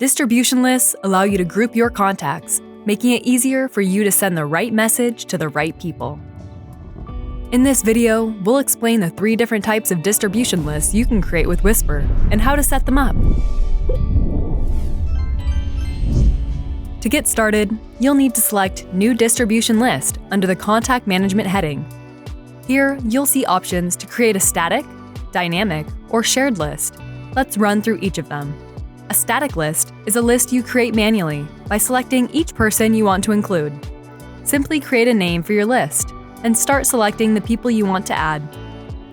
Distribution lists allow you to group your contacts, making it easier for you to send the right message to the right people. In this video, we'll explain the 3 different types of distribution lists you can create with Whispir and how to set them up. To get started, you'll need to select New Distribution List under the Contact Management heading. Here, you'll see options to create a static, dynamic, or shared list. Let's run through each of them. A static list is a list you create manually by selecting each person you want to include. Simply create a name for your list and start selecting the people you want to add.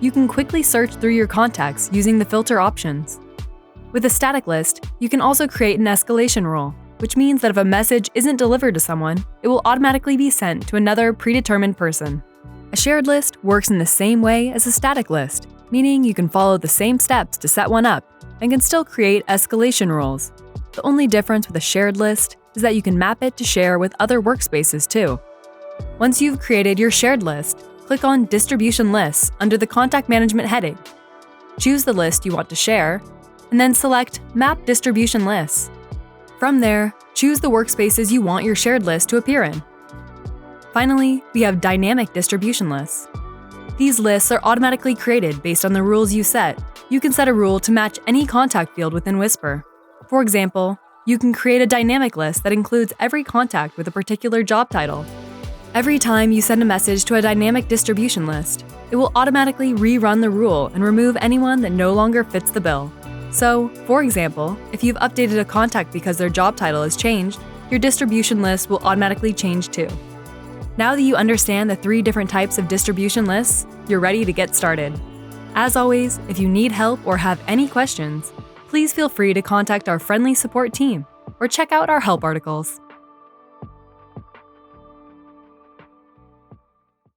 You can quickly search through your contacts using the filter options. With a static list, you can also create an escalation rule, which means that if a message isn't delivered to someone, it will automatically be sent to another predetermined person. A shared list works in the same way as a static list, meaning you can follow the same steps to set one up and can still create escalation rules. The only difference with a shared list is that you can map it to share with other workspaces too. Once you've created your shared list, click on Distribution Lists under the Contact Management heading. Choose the list you want to share, and then select Map Distribution Lists. From there, choose the workspaces you want your shared list to appear in. Finally, we have Dynamic Distribution Lists. These lists are automatically created based on the rules you set. You can set a rule to match any contact field within Whispir. For example, you can create a dynamic list that includes every contact with a particular job title. Every time you send a message to a dynamic distribution list, it will automatically rerun the rule and remove anyone that no longer fits the bill. So, for example, if you've updated a contact because their job title has changed, your distribution list will automatically change too. Now that you understand the 3 different types of distribution lists, you're ready to get started. As always, if you need help or have any questions, please feel free to contact our friendly support team or check out our help articles.